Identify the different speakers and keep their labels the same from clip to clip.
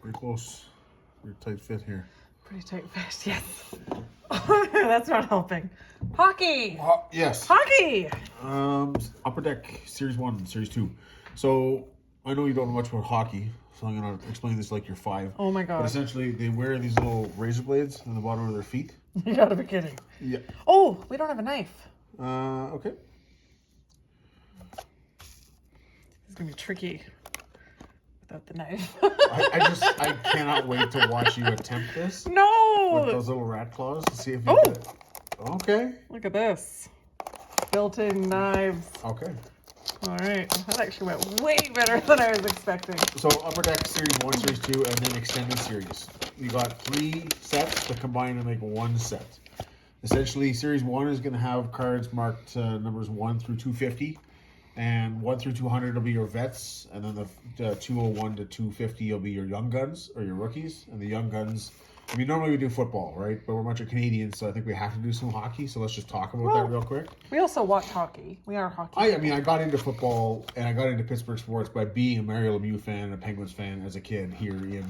Speaker 1: Pretty close. Pretty tight fit here.
Speaker 2: Pretty tight fit, yes. That's not helping. Hockey!
Speaker 1: Yes.
Speaker 2: Hockey!
Speaker 1: Upper Deck Series 1, Series 2. So, I know you don't know much about hockey, so I'm going to explain this like you're 5.
Speaker 2: Oh my god.
Speaker 1: But essentially, they wear these little razor blades on the bottom of their feet.
Speaker 2: You gotta be kidding.
Speaker 1: Yeah.
Speaker 2: Oh, we don't have a knife.
Speaker 1: Okay.
Speaker 2: It's gonna be tricky without the knife.
Speaker 1: I cannot wait to watch you attempt this.
Speaker 2: No!
Speaker 1: With those little rat claws to see if you get it. Okay.
Speaker 2: Look at this. Built-in knives.
Speaker 1: Okay.
Speaker 2: All right. That actually went way better than I was expecting.
Speaker 1: So Upper Deck Series 1, Series 2, and then Extended Series. You got 3 sets that combine to make one set. Essentially, Series 1 is going to have cards marked numbers 1 through 250. And 1 through 200 will be your vets. And then the 201 to 250 will be your young guns or your rookies. And the young guns, I mean, normally we do football, right? But we're a bunch of Canadians, so I think we have to do some hockey. So let's just talk about that real quick.
Speaker 2: We also watch hockey. We are hockey.
Speaker 1: I mean, I got into football and I got into Pittsburgh sports by being a Mario Lemieux fan and a Penguins fan as a kid here in,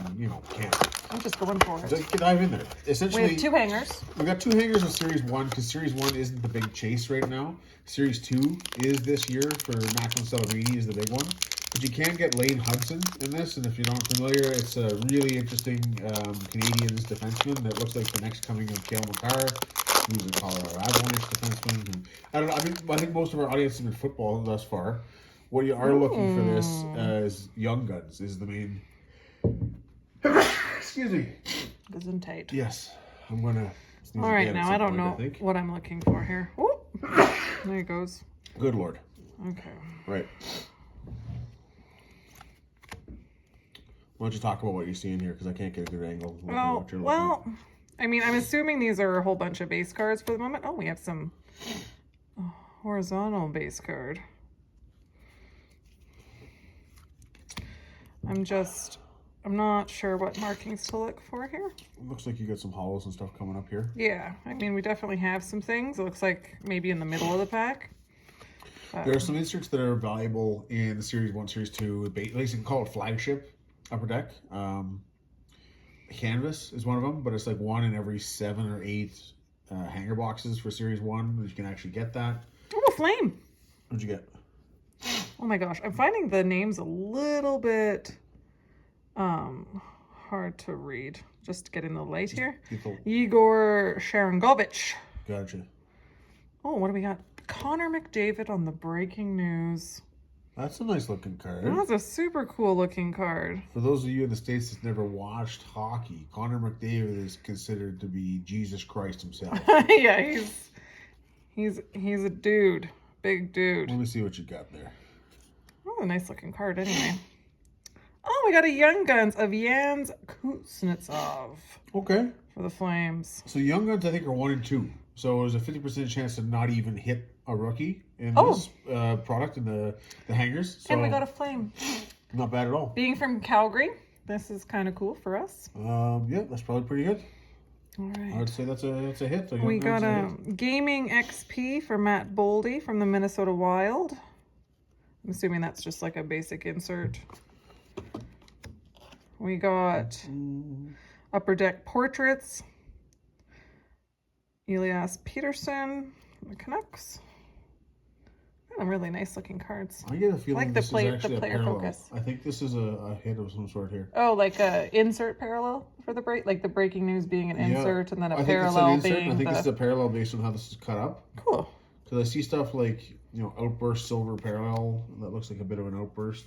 Speaker 1: Canada.
Speaker 2: I'm just going for it.
Speaker 1: So dive in there. Essentially,
Speaker 2: We have 2 hangers.
Speaker 1: We got 2 hangers of Series 1 because Series 1 isn't the big chase right now. Series 2 is this year for Macklin Celebrini is the big one. But you can get Lane Hudson in this, and if you're not familiar, it's a really interesting Canadians defenseman that looks like the next coming of Cale Makar, who's a Colorado Avalanche defenseman. And I don't know. I think most of our audience is in football thus far. What you are looking for this is young guns is the main. Excuse me.
Speaker 2: Gesundheit.
Speaker 1: Yes, I'm gonna.
Speaker 2: All right, now I don't know what I'm looking for here. Oh, there it goes.
Speaker 1: Good Lord.
Speaker 2: Okay.
Speaker 1: Right. Why don't you talk about what you're seeing here, because I can't get a good angle.
Speaker 2: Well, I mean, I'm assuming these are a whole bunch of base cards for the moment. Oh, we have some horizontal base card. I'm not sure what markings to look for here.
Speaker 1: It looks like you got some hollows and stuff coming up here.
Speaker 2: Yeah, I mean, we definitely have some things. It looks like maybe in the middle of the pack.
Speaker 1: There are some inserts that are valuable in the Series 1, Series 2. At least you can call it flagship Upper Deck. Canvas is one of them, but it's like 1 in every 7 or 8 hanger boxes for Series 1. You can actually get that.
Speaker 2: Oh, a flame.
Speaker 1: What'd you get?
Speaker 2: Oh my gosh, I'm finding the names a little bit hard to read. Just getting the light here. Igor Sharangovich.
Speaker 1: Gotcha.
Speaker 2: Oh, what do we got? Connor McDavid on the breaking news.
Speaker 1: That's a nice looking card.
Speaker 2: That's a super cool looking card.
Speaker 1: For those of you in the States that's never watched hockey, Connor McDavid is considered to be Jesus Christ himself.
Speaker 2: Yeah, he's a dude. Big dude.
Speaker 1: Let me see what you got there.
Speaker 2: Oh, a nice looking card anyway. Oh, we got a Young Guns of Jans Kuznetsov.
Speaker 1: Okay.
Speaker 2: For the Flames.
Speaker 1: So Young Guns, I think, are 1 and 2. So there's a 50% chance to not even hit a rookie in this product in the hangers. So
Speaker 2: and we got a Flame.
Speaker 1: Not bad at all.
Speaker 2: Being from Calgary, this is kind of cool for us.
Speaker 1: Yeah, that's probably pretty good.
Speaker 2: All right.
Speaker 1: I would say that's a hit.
Speaker 2: We got a Gaming XP for Matt Boldy from the Minnesota Wild. I'm assuming that's just like a basic insert. We got Upper Deck Portraits. Elias Peterson, the Canucks. Some really nice looking cards.
Speaker 1: I get a feeling
Speaker 2: like
Speaker 1: this
Speaker 2: the
Speaker 1: is actually
Speaker 2: the player
Speaker 1: a parallel.
Speaker 2: focus.
Speaker 1: I think this is a hit of some sort here.
Speaker 2: Oh, like a insert parallel for the break, like the breaking news being an insert, and then a parallel being.
Speaker 1: I think this is a parallel based on how this is cut up.
Speaker 2: Cool.
Speaker 1: Because I see stuff like Outburst Silver Parallel that looks like a bit of an outburst.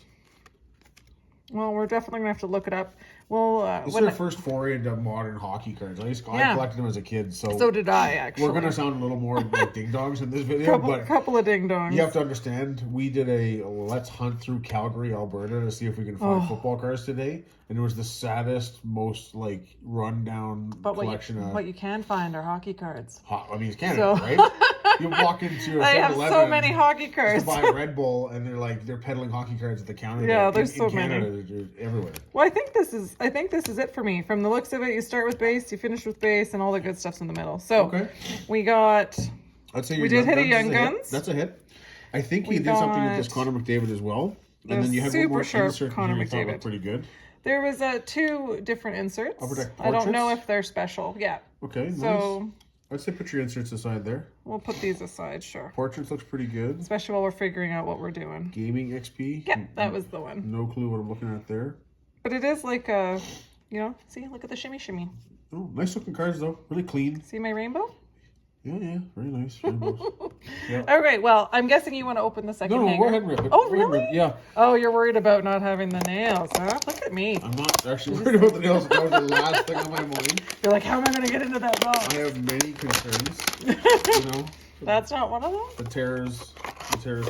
Speaker 2: Well, we're definitely gonna have to look it up. Well,
Speaker 1: this is our first foray into modern hockey cards. I collected them as a kid, so
Speaker 2: did I. Actually,
Speaker 1: we're gonna sound a little more like ding dongs in this video.
Speaker 2: Couple of ding dongs.
Speaker 1: You have to understand, we did a let's hunt through Calgary, Alberta, to see if we can find football cards today, and it was the saddest, most like rundown collection of.
Speaker 2: What you can find are hockey cards.
Speaker 1: I mean, it's Canada, right? You walk into a 7-Eleven.
Speaker 2: I have so many hockey cards.
Speaker 1: To buy a Red Bull, and they're peddling hockey cards at the counter.
Speaker 2: Yeah, there's so many.
Speaker 1: They're everywhere.
Speaker 2: Well, I think this is it for me. From the looks of it, you start with base, you finish with base, and all the good stuff's in the middle. So we got.
Speaker 1: I'd say
Speaker 2: we did hit a Young Guns.
Speaker 1: That's a hit. I think he did something with this Connor McDavid as well. And then you have one more insert
Speaker 2: Connor
Speaker 1: McDavid.
Speaker 2: Looked
Speaker 1: pretty good.
Speaker 2: There was 2 different inserts.
Speaker 1: Upper Deck
Speaker 2: I don't know
Speaker 1: portraits?
Speaker 2: if they're special. Yeah.
Speaker 1: Okay, nice.
Speaker 2: So
Speaker 1: I'd say put your inserts aside there.
Speaker 2: we'll put these aside, sure.
Speaker 1: Portraits looks pretty good.
Speaker 2: Especially while we're figuring out what we're doing.
Speaker 1: Gaming XP.
Speaker 2: Yeah, that was the one.
Speaker 1: No clue what I'm looking at there.
Speaker 2: But it is like a, you know, see, look at the shimmy shimmy.
Speaker 1: Oh, nice looking cards though. Really clean.
Speaker 2: See my rainbow?
Speaker 1: Yeah, very nice. Rainbows. Yeah.
Speaker 2: All right, well, I'm guessing you want to open the second
Speaker 1: No,
Speaker 2: hanger.
Speaker 1: go ahead and rip it.
Speaker 2: Oh,
Speaker 1: Go ahead and
Speaker 2: really?
Speaker 1: rip it. Yeah.
Speaker 2: Oh, you're worried about not having the nails, huh? Look at me.
Speaker 1: I'm not actually worried about the nails. That was the last thing on my mind.
Speaker 2: You're like, how am I going to get into that box?
Speaker 1: I have many concerns. You know.
Speaker 2: That's not one of them?
Speaker 1: The tears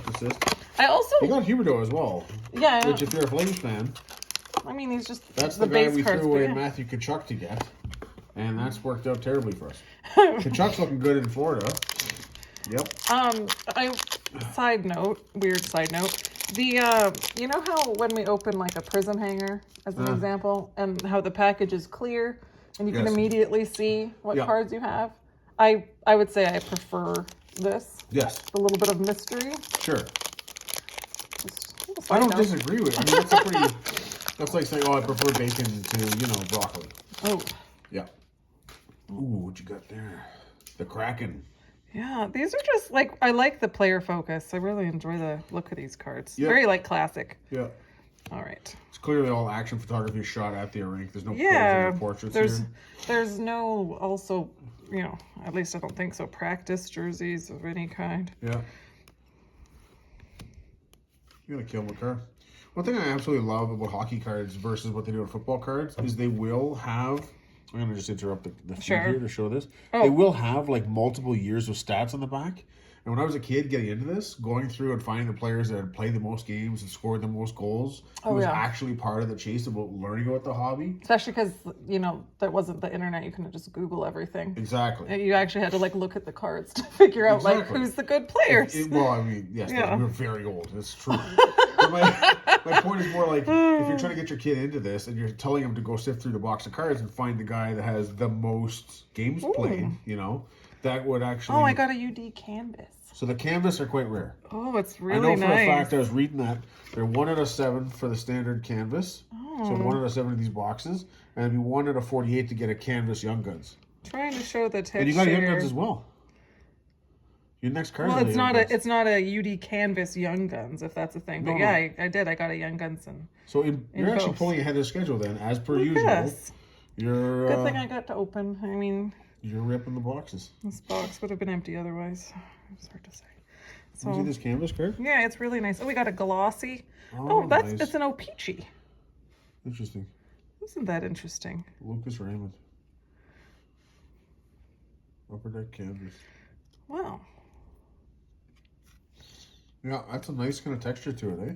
Speaker 1: persist.
Speaker 2: I also...
Speaker 1: You got Huberdeau as well.
Speaker 2: Yeah, I know.
Speaker 1: Which, if you're a Flames fan,
Speaker 2: I mean, he's just
Speaker 1: that's the guy
Speaker 2: base
Speaker 1: we
Speaker 2: cards,
Speaker 1: threw
Speaker 2: but
Speaker 1: away
Speaker 2: yeah.
Speaker 1: Matthew Tkachuk to get. And that's worked out terribly for us. Tkachuk's looking good in Florida. Yep.
Speaker 2: Weird side note. You know how when we open like a prism hanger, as an example, and how the package is clear and you can immediately see what cards you have? I would say I prefer this.
Speaker 1: Yes.
Speaker 2: A little bit of mystery.
Speaker 1: Sure.
Speaker 2: Just
Speaker 1: I don't
Speaker 2: know.
Speaker 1: disagree with it. I mean, that's a pretty... That's like saying, oh, I prefer bacon to, you know, broccoli.
Speaker 2: Oh.
Speaker 1: Yeah. Ooh, what you got there? The Kraken.
Speaker 2: Yeah, these are just like, I like the player focus. I really enjoy the look of these cards.
Speaker 1: Yeah.
Speaker 2: Very like classic.
Speaker 1: Yeah.
Speaker 2: All right.
Speaker 1: It's clearly all action photography shot at the rink. There's no portraits here.
Speaker 2: There's no also, you know, at least I don't think so, practice jerseys of any kind.
Speaker 1: Yeah. You gotta kill McCarr. One thing I absolutely love about hockey cards versus what they do with football cards is they will have... I'm going to just interrupt the feed here to show this.
Speaker 2: Oh.
Speaker 1: They will have like multiple years of stats on the back. And when I was a kid getting into this, going through and finding the players that had played the most games and scored the most goals, it was actually part of the chase about learning about the hobby.
Speaker 2: Especially because, you know, there wasn't the internet. You couldn't just Google everything.
Speaker 1: Exactly.
Speaker 2: You actually had to like look at the cards to figure out like who's the good players.
Speaker 1: Well, I mean, yes, we're very old. It's true. But my point is more like, if you're trying to get your kid into this and you're telling him to go sift through the box of cards and find the guy that has the most games played, you know, that would actually...
Speaker 2: Oh, I got a UD canvas.
Speaker 1: So the canvas are quite rare.
Speaker 2: Oh, it's really nice.
Speaker 1: I know for a fact, I was reading that they're 1 out of 7 for the standard canvas. Oh. So 1 out of 7 of these boxes. And it'd be 1 out of 48 to get a canvas Young Guns.
Speaker 2: Trying to show the texture.
Speaker 1: And you got Young Guns as well. Your next card.
Speaker 2: Well, it's not a UD canvas Young Guns, if that's a thing. But yeah, I did. I got a Young Guns and.
Speaker 1: So you're actually pulling ahead of the schedule then, as per usual.
Speaker 2: Yes.
Speaker 1: You're.
Speaker 2: Good thing I got to open. I mean.
Speaker 1: You're ripping the boxes.
Speaker 2: This box would have been empty otherwise. It's hard to say. So,
Speaker 1: you see this canvas card?
Speaker 2: Yeah, it's really nice. Oh, we got a glossy.
Speaker 1: Nice.
Speaker 2: It's an o-pee-chee.
Speaker 1: Interesting.
Speaker 2: Isn't that interesting?
Speaker 1: Lucas Raymond. Upper Deck canvas.
Speaker 2: Wow.
Speaker 1: Yeah, that's a nice kind of texture to it, eh?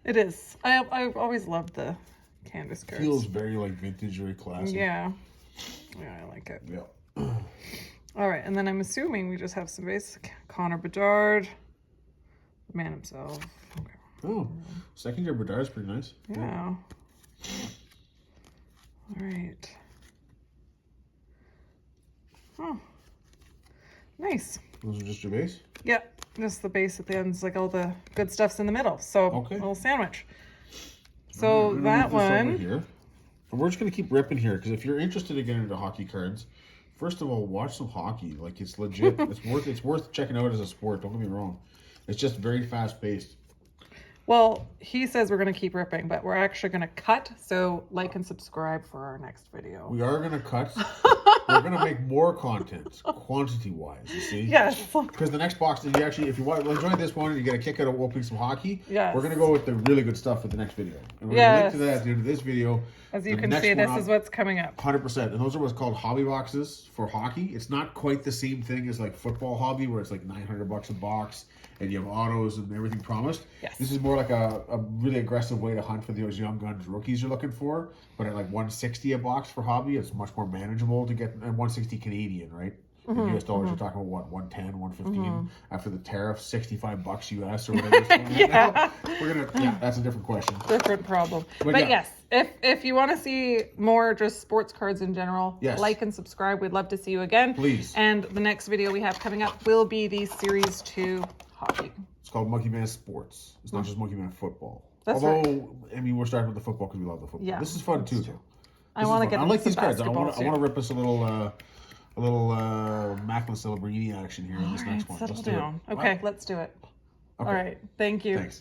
Speaker 2: It is. I've always loved the canvas cards.
Speaker 1: Feels very like vintage, very classic.
Speaker 2: Yeah. Yeah, I like it.
Speaker 1: Yeah.
Speaker 2: All right, and then I'm assuming we just have some basic Connor Bedard, the man himself. Okay.
Speaker 1: Oh, second year Bedard's pretty nice.
Speaker 2: Yeah. All right. Oh, nice.
Speaker 1: Those are just your base?
Speaker 2: Yep, just the base at the end is like all the good stuff's in the middle. So a little sandwich. So that one.
Speaker 1: Here. And we're just gonna keep ripping here because if you're interested in getting into hockey cards, first of all, watch some hockey. Like it's legit. It's worth checking out as a sport. Don't get me wrong. It's just very fast paced.
Speaker 2: Well, he says we're going to keep ripping, but we're actually going to cut. So like and subscribe for our next video.
Speaker 1: We are going to cut. We're going to make more content, quantity-wise, you see?
Speaker 2: Yes.
Speaker 1: Because the next box, if you want to enjoy this one and you get a kick out of opening some hockey,
Speaker 2: yes,
Speaker 1: we're going to go with the really good stuff for the next video. And we're going to link to that at the end of this video.
Speaker 2: As you can see, this is what's coming up.
Speaker 1: 100%. And those are what's called hobby boxes for hockey. It's not quite the same thing as like football hobby where it's like $900 a box and you have autos and everything promised.
Speaker 2: Yes.
Speaker 1: This is more like a really aggressive way to hunt for those Young Guns rookies you're looking for. But at like $160 a box for hobby, it's much more manageable to get, and $160 Canadian, right? In US dollars, you're talking about what, $110, $115 after the tariff, $65 US or whatever.
Speaker 2: Yeah.
Speaker 1: That's a different question.
Speaker 2: Different problem. But yes, if you want to see more just sports cards in general, like and subscribe. We'd love to see you again.
Speaker 1: Please.
Speaker 2: And the next video we have coming up will be the Series 2 hockey.
Speaker 1: It's called Monkey Man Sports. It's not just Monkey Man Football.
Speaker 2: That's right.
Speaker 1: Although, I mean, we're starting with the football because we love the football.
Speaker 2: Yeah,
Speaker 1: This is fun too.
Speaker 2: true. I want to get
Speaker 1: I like
Speaker 2: some
Speaker 1: these cards. I
Speaker 2: basketball
Speaker 1: want to rip us a little Macklin Celebrini action here in this next one.
Speaker 2: Settle
Speaker 1: Let's do
Speaker 2: down.
Speaker 1: it.
Speaker 2: Okay, let's do it.
Speaker 1: Okay.
Speaker 2: All right. Thank you.
Speaker 1: Thanks.